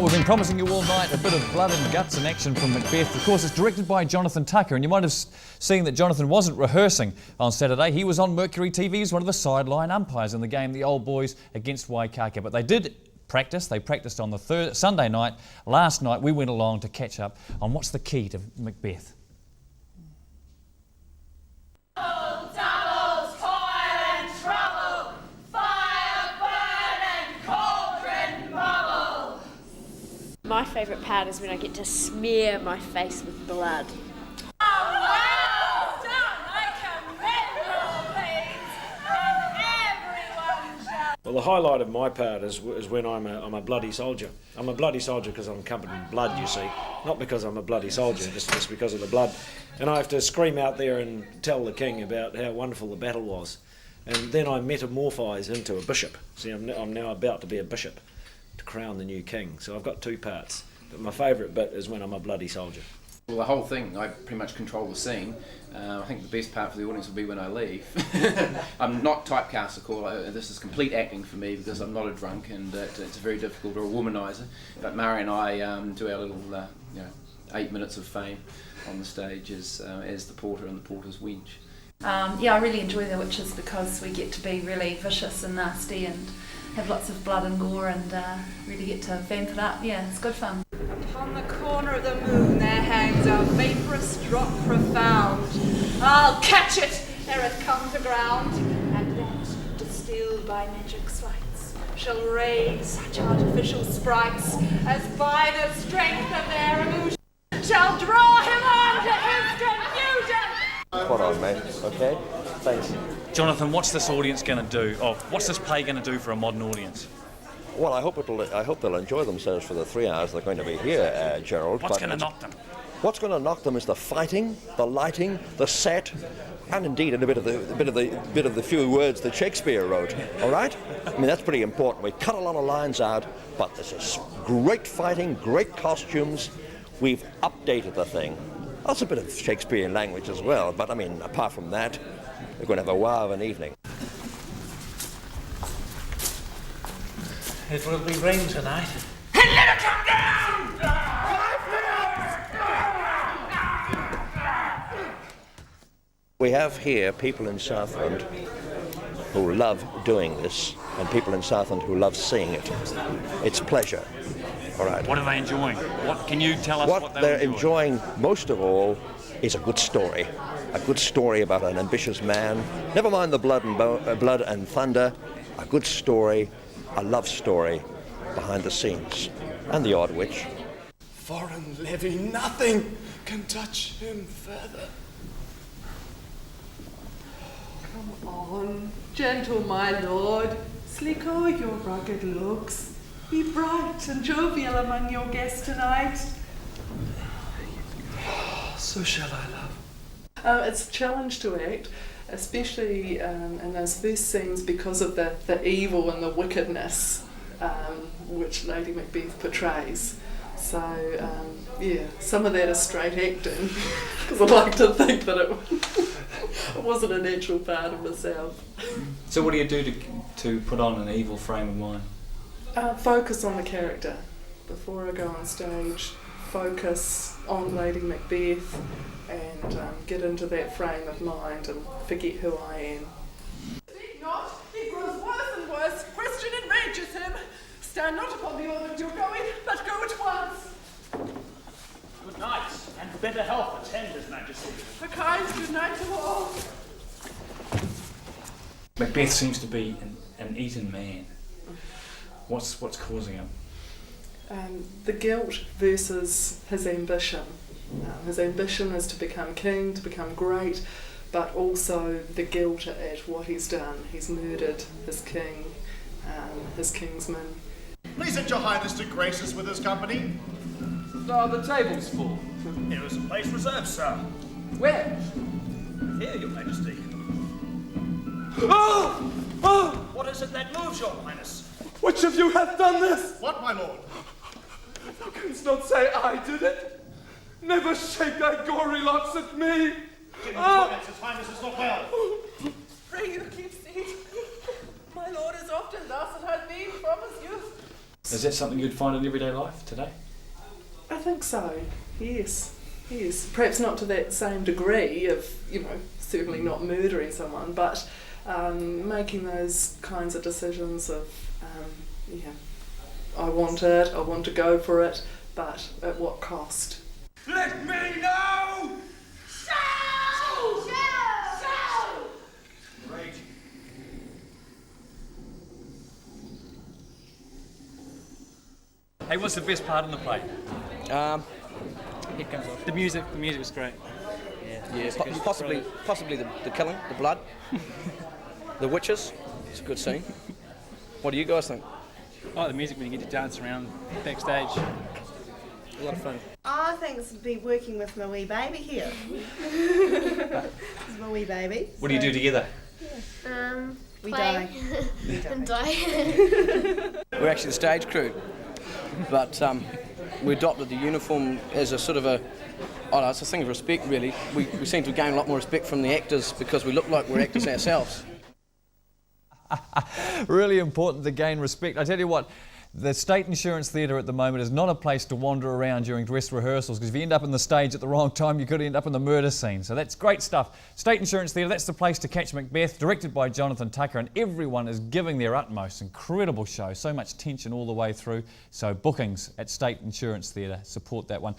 we've been promising you all night a bit of blood and guts and action from McBeth. Of course, it's directed by Jonathan Tucker, and you might have seen that Jonathan wasn't rehearsing on Saturday. He was on Mercury TV as one of the sideline umpires in the game, the Old Boys against Waikaka. But they did practice. They practiced on the Sunday night. Last night, we went along to catch up on what's the key to McBeth. My favourite part is when I get to smear my face with blood. Well, the highlight of my part is when I'm a bloody soldier. I'm a bloody soldier because I'm covered in blood, you see. Not because I'm a bloody soldier, just because of the blood. And I have to scream out there and tell the king about how wonderful the battle was. And then I metamorphise into a bishop. See, I'm now about to be a bishop, to crown the new king. So I've got two parts. But my favourite bit is when I'm a bloody soldier. Well, the whole thing, I pretty much control the scene. I think the best part for the audience will be when I leave. I'm not typecast, of course. This is complete acting for me because I'm not a drunk, and it's very difficult, or a womaniser. But Murray and I do our little 8 minutes of fame on the stage as the porter and the porter's wench. Yeah, I really enjoy the witches because we get to be really vicious and nasty and have lots of blood and gore and really get to vamp it up. Yeah, it's good fun. Upon the corner of the moon there hangs a vaporous drop profound. I'll catch it ere it come to ground, and that, distilled by magic sleights, shall raise such artificial sprites as by the strength of their illusion shall draw him on to his confusion. Spot on, mate. Okay, thanks. Jonathan, what's this audience going to do? What's this play going to do for a modern audience? Well, I hope they'll enjoy themselves for the 3 hours they're going to be here, Gerald. What's going to knock them? What's going to knock them is the fighting, the lighting, the set, and indeed a bit of the few words that Shakespeare wrote. All right? I mean, that's pretty important. We cut a lot of lines out, but this is great fighting, great costumes. We've updated the thing. That's a bit of Shakespearean language as well, but I mean, apart from that, we're going to have a wow of an evening. It will be rain tonight. And let it come down! 5 minutes! We have here people in Southland who love doing this, and people in Southland who love seeing it. It's pleasure. All right. What are they enjoying? What can you tell us? What they're enjoying most of all is a good story. A good story about an ambitious man. Never mind the blood and thunder. A good story, a love story behind the scenes, and the odd witch. Foreign levy, nothing can touch him further. Come on, gentle my lord, sleek o'er your rugged looks. Be bright and jovial among your guests tonight. So shall I, love. It's a challenge to act, especially in those first scenes because of the evil and the wickedness which Lady McBeth portrays. So, some of that is straight acting, because I like to think that it wasn't a natural part of myself. So what do you do to put on an evil frame of mind? Focus on the character. Before I go on stage, focus on Lady McBeth and get into that frame of mind and forget who I am. Speak not, he grows worse and worse. Question enrages him. Stand not upon the order you're going, but go at once. Good night, and better health attend His Majesty. A kind good night to all. McBeth seems to be an eaten man. What's causing him? The guilt versus his ambition. His ambition is to become king, to become great, but also the guilt at what he's done. He's murdered his king, his kingsman. Please let your highness to grace us with his company. The table's full. Here is a place reserved, sir. Where? Here, your majesty. Oh! Oh! What is it that moves, your highness? Which of you hath done this? What, my lord? Thou canst not say I did it. Never shake thy gory locks at me. His highness is not well. Pray you keep seat. My lord is often thus and hath been from his youth. Is that something you'd find in everyday life today? I think so, yes. Yes, perhaps not to that same degree of, certainly not murdering someone, but making those kinds of decisions of, I want it, I want to go for it, but at what cost? Let me know! Great. Hey, what's the best part in the play? It comes off. The music was great. Yeah, possibly the killing, the blood, the witches. It's a good scene. What do you guys think? Oh, the music when you get to dance around backstage. A lot of fun. I think it's be working with my wee baby here. It's my wee baby. What do you do together? We play die. and die. We're actually the stage crew, but we adopted the uniform as a sort of it's a thing of respect, really. We seem to gain a lot more respect from the actors because we look like we're actors ourselves. Really important to gain respect. I tell you what, the State Insurance Theatre at the moment is not a place to wander around during dress rehearsals, because if you end up on the stage at the wrong time, you could end up in the murder scene. So that's great stuff. State Insurance Theatre, that's the place to catch McBeth, directed by Jonathan Tucker, and everyone is giving their utmost. Incredible show, so much tension all the way through. So bookings at State Insurance Theatre, support that one.